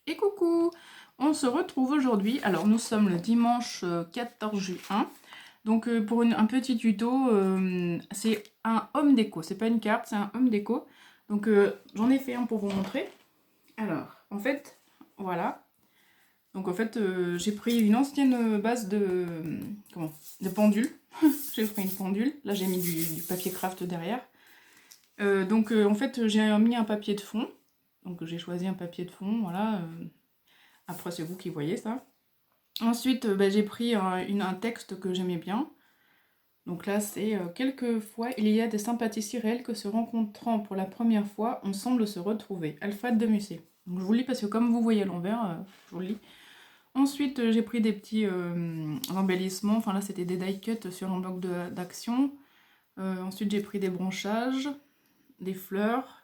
Et coucou! On se retrouve aujourd'hui, alors nous sommes le dimanche 14 juin, donc pour un petit tuto, c'est un home déco, c'est pas une carte, c'est un home déco, donc j'en ai fait un pour vous montrer. Alors, en fait, voilà, donc en fait j'ai pris une ancienne base de, de pendule, j'ai pris une pendule, là j'ai mis du papier craft derrière, en fait j'ai mis un papier de fond, donc j'ai choisi un papier de fond, voilà. Après, c'est vous qui voyez ça. Ensuite, j'ai pris un texte que j'aimais bien. Donc là, c'est quelquefois, il y a des sympathies si réelles que se rencontrant pour la première fois, on semble se retrouver. Alfred de Musset. Donc je vous le lis parce que comme vous voyez à l'envers, je vous le lis. Ensuite, j'ai pris des petits embellissements. Enfin là, c'était des die cuts sur un bloc d'action. Ensuite, j'ai pris des branchages, des fleurs.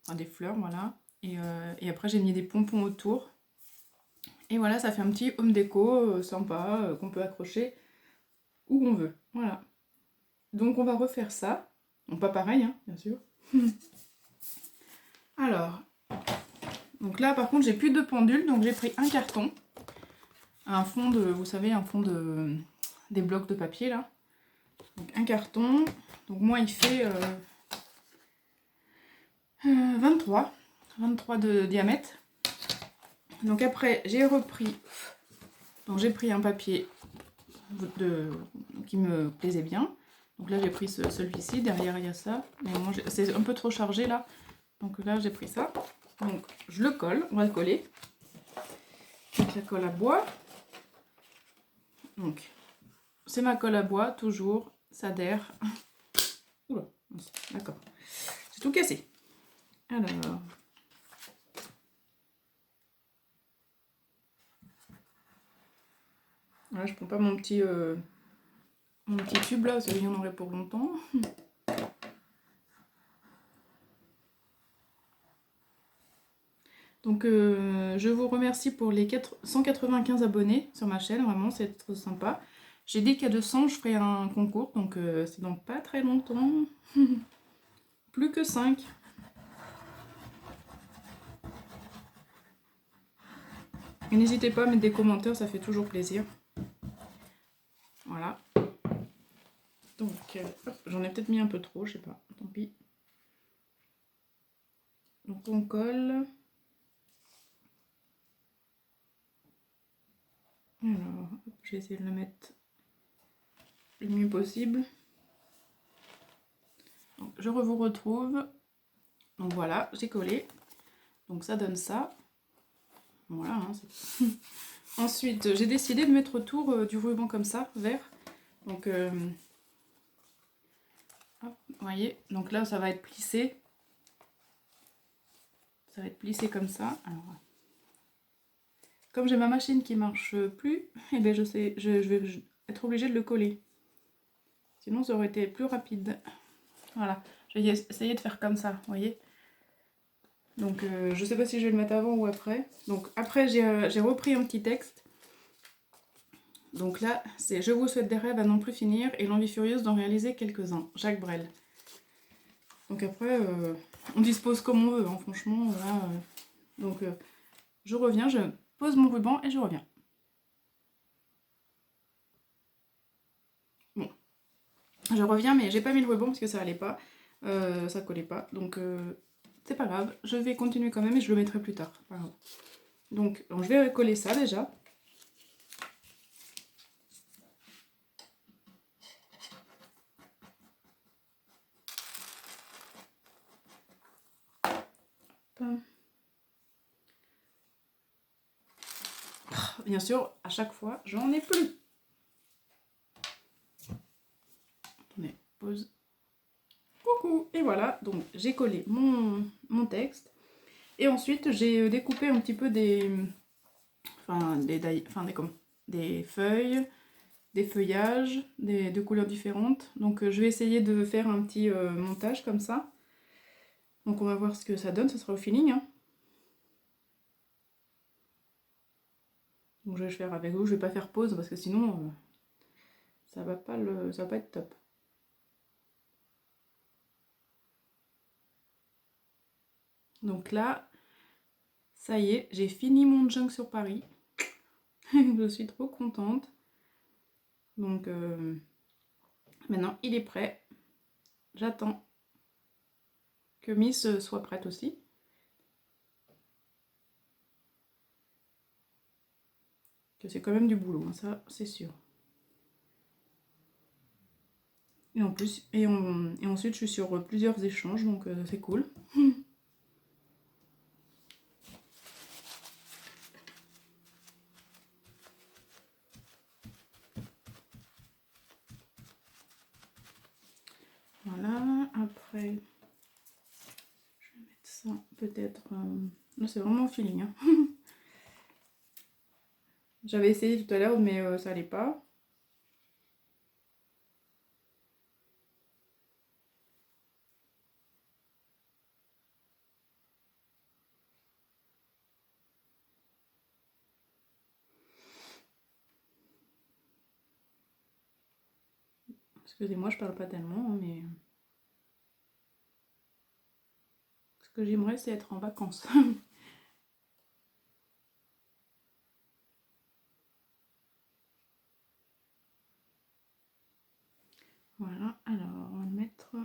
Enfin, des fleurs, voilà. Et après, j'ai mis des pompons autour. Et voilà, ça fait un petit home déco sympa qu'on peut accrocher où on veut. Voilà. Donc on va refaire ça. Donc pas pareil, hein, bien sûr. Alors, donc là par contre j'ai plus de pendule, donc j'ai pris un carton. Un fond de, vous savez, un fond de des blocs de papier là. Donc un carton. Donc moi il fait 23 de diamètre. Donc après j'ai repris, donc j'ai pris un papier qui me plaisait bien. Donc là j'ai pris celui-ci, derrière il y a ça, mais moi c'est un peu trop chargé là, donc là j'ai pris ça. Donc je le colle, on va le coller avec la colle à bois. Donc c'est ma colle à bois, toujours, ça adhère. Oula, d'accord, c'est tout cassé. Alors, voilà, je prends pas mon petit tube là, parce qu'il y en aurait pour longtemps. Donc je vous remercie pour les 195 abonnés sur ma chaîne, vraiment c'est trop sympa. J'ai dit qu'à 200 je ferai un concours, donc c'est dans pas très longtemps. Plus que 5. Et n'hésitez pas à mettre des commentaires, ça fait toujours plaisir. Voilà. Donc j'en ai peut-être mis un peu trop, je sais pas, tant pis. Donc on colle. Alors, je vais essayer de le mettre le mieux possible. Donc, je vous retrouve. Donc voilà, j'ai collé. Donc ça donne ça. Voilà. Hein, ensuite, j'ai décidé de mettre autour du ruban comme ça, vert. Donc, hop, vous voyez. Donc là, ça va être plissé. Ça va être plissé comme ça. Alors, comme j'ai ma machine qui marche plus, et bien je vais être obligée de le coller. Sinon, ça aurait été plus rapide. Voilà. Je vais essayer de faire comme ça, vous voyez. Donc je sais pas si je vais le mettre avant ou après. Donc après j'ai repris un petit texte. Donc là c'est je vous souhaite des rêves à n'en plus finir et l'envie furieuse d'en réaliser quelques-uns. Jacques Brel. Donc après on dispose comme on veut, hein, franchement là. Donc je reviens, je pose mon ruban et je reviens. Bon, je reviens mais j'ai pas mis le ruban parce que ça allait pas, ça collait pas. Donc c'est pas grave, je vais continuer quand même et je le mettrai plus tard. Donc je vais coller ça déjà. Bien sûr, à chaque fois, j'en ai plus. Attendez, pause. Coucou. Et voilà, donc j'ai collé mon texte. Et ensuite, j'ai découpé un petit peu des feuilles, des feuillages, de couleurs différentes. Donc je vais essayer de faire un petit montage comme ça. Donc on va voir ce que ça donne, ce sera au feeling. Hein. Donc je vais faire avec vous, je vais pas faire pause parce que sinon ça va pas être top. Donc là, Ça y est, j'ai fini mon junk sur Paris. Je suis trop contente. Donc maintenant il est prêt. J'attends que Miss soit prête aussi. Que c'est quand même du boulot, hein, ça c'est sûr. Et en plus, et ensuite je suis sur plusieurs échanges, donc c'est cool. Voilà, après, je vais mettre ça peut-être... Là c'est vraiment au feeling. Hein. J'avais essayé tout à l'heure, mais ça allait pas. Excusez-moi, je parle pas tellement, hein, mais... Ce que j'aimerais, c'est être en vacances. Voilà, alors on va mettre...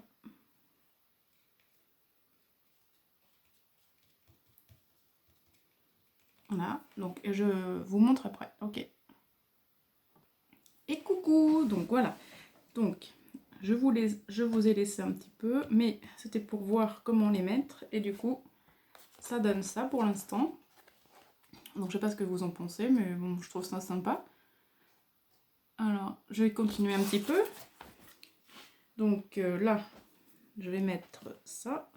Voilà, donc je vous montre après, ok. Et coucou, donc voilà. Donc, je vous ai laissé un petit peu, mais c'était pour voir comment les mettre. Et du coup, ça donne ça pour l'instant. Donc, je sais pas ce que vous en pensez, mais bon, je trouve ça sympa. Alors, je vais continuer un petit peu. Donc là, je vais mettre ça.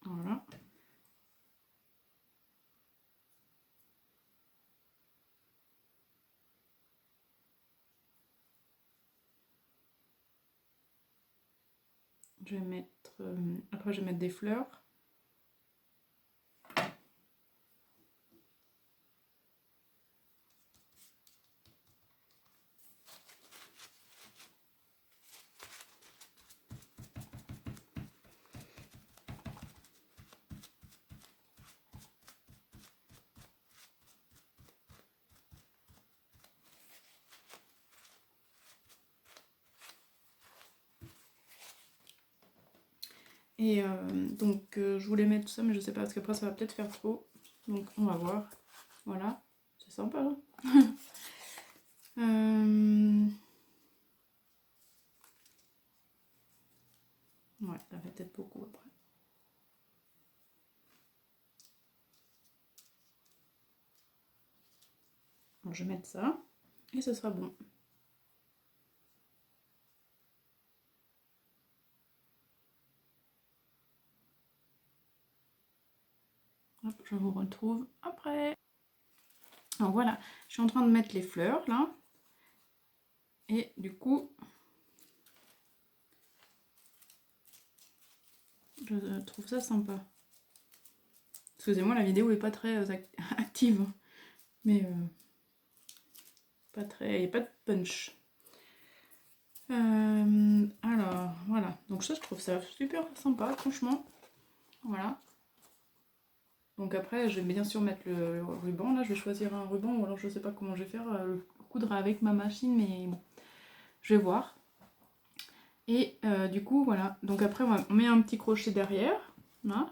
Voilà. Je vais mettre... après, je vais mettre des fleurs. Et donc, je voulais mettre tout ça, mais je sais pas, parce qu'après, ça va peut-être faire trop. Donc, on va voir. Voilà. C'est sympa, hein. Ouais, ça fait peut-être beaucoup après. Bon, je vais mettre ça. Et ce sera bon. Hop, je vous retrouve après. Alors voilà, je suis en train de mettre les fleurs là. Et du coup, je trouve ça sympa. Excusez-moi, la vidéo est pas très active. Mais pas très... il n'y a pas de punch. Alors, voilà. Donc ça, je trouve ça super sympa, franchement. Voilà. Donc après, je vais bien sûr mettre le ruban. Là, je vais choisir un ruban, ou alors je sais pas comment je vais faire, le coudre avec ma machine, mais bon, je vais voir. Et du coup, voilà. Donc après, on met un petit crochet derrière, là,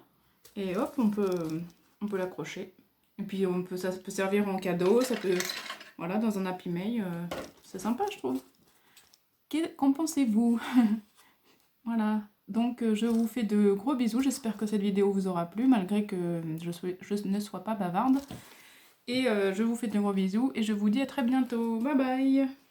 et hop, on peut l'accrocher. Et puis ça peut servir en cadeau, ça peut, voilà, dans un Happy Mail. C'est sympa, je trouve. Qu'en pensez-vous? Voilà. Donc je vous fais de gros bisous. J'espère que cette vidéo vous aura plu, malgré que je ne sois pas bavarde. Et je vous fais de gros bisous et je vous dis à très bientôt. Bye bye!